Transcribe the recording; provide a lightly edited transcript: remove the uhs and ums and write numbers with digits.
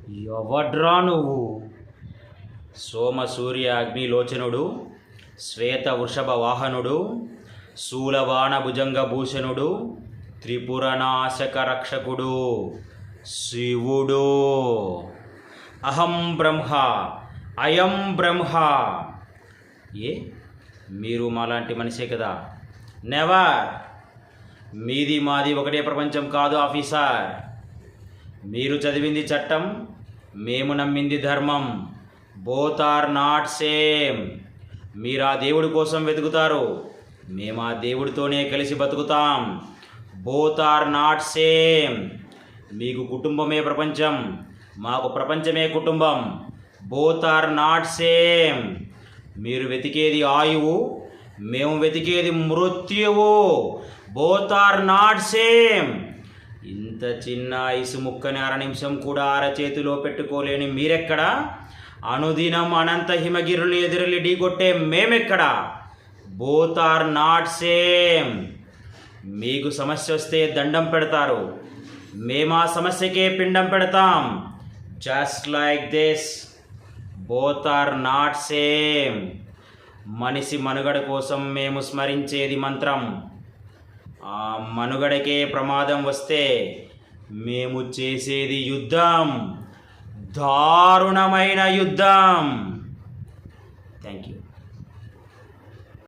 ఎవడ్రా నువ్వు? సోమ సూర్య అగ్నిలోచనుడు, శ్వేత వృషభ వాహనుడు, శూలబాణ భుజంగ భూషణుడు, త్రిపురనాశక రక్షకుడు శివుడు. అహం బ్రహ్మ, అయం బ్రహ్మ. మీరు మాలాంటి మనిషే కదా? నెవర్. మీది మాది ఒకటే ప్రపంచం కాదు ఆఫీసర్. మీరు చదివింది చట్టం, మేము నమ్మింది ధర్మం. Both are not same. మీరు ఆ దేవుడి కోసం వెతుకుతారు, మేము ఆ దేవుడితోనే కలిసి బతుకుతాం. Both are not same. మీకు కుటుంబమే ప్రపంచం, మాకు ప్రపంచమే కుటుంబం. Both are not same. మీరు వెతికేది ఆయువు, మేము వెతికేది మృత్యువు. Both are not same. ఇంత చిన్న ఐసు ముక్కని నిమిషం కూడా అరచేతిలో పెట్టుకోలేని మీరెక్కడా? అనుదినం అనంత హిమగిరులు ఎదురెళ్ళి ఢీకొట్టే మేమెక్కడా? Both are not same. మీకు సమస్య వస్తే దండం పెడతారు, మేము ఆ సమస్యకే పిండం పెడతాం. Just like this. Both are not same. మనిషి మనుగడ కోసం మేము స్మరించేది మంత్రం, ఆ మనుగడకే ప్రమాదం వస్తే మేము చేసేది యుద్ధం, దారుణమైన యుద్ధం. Thank you.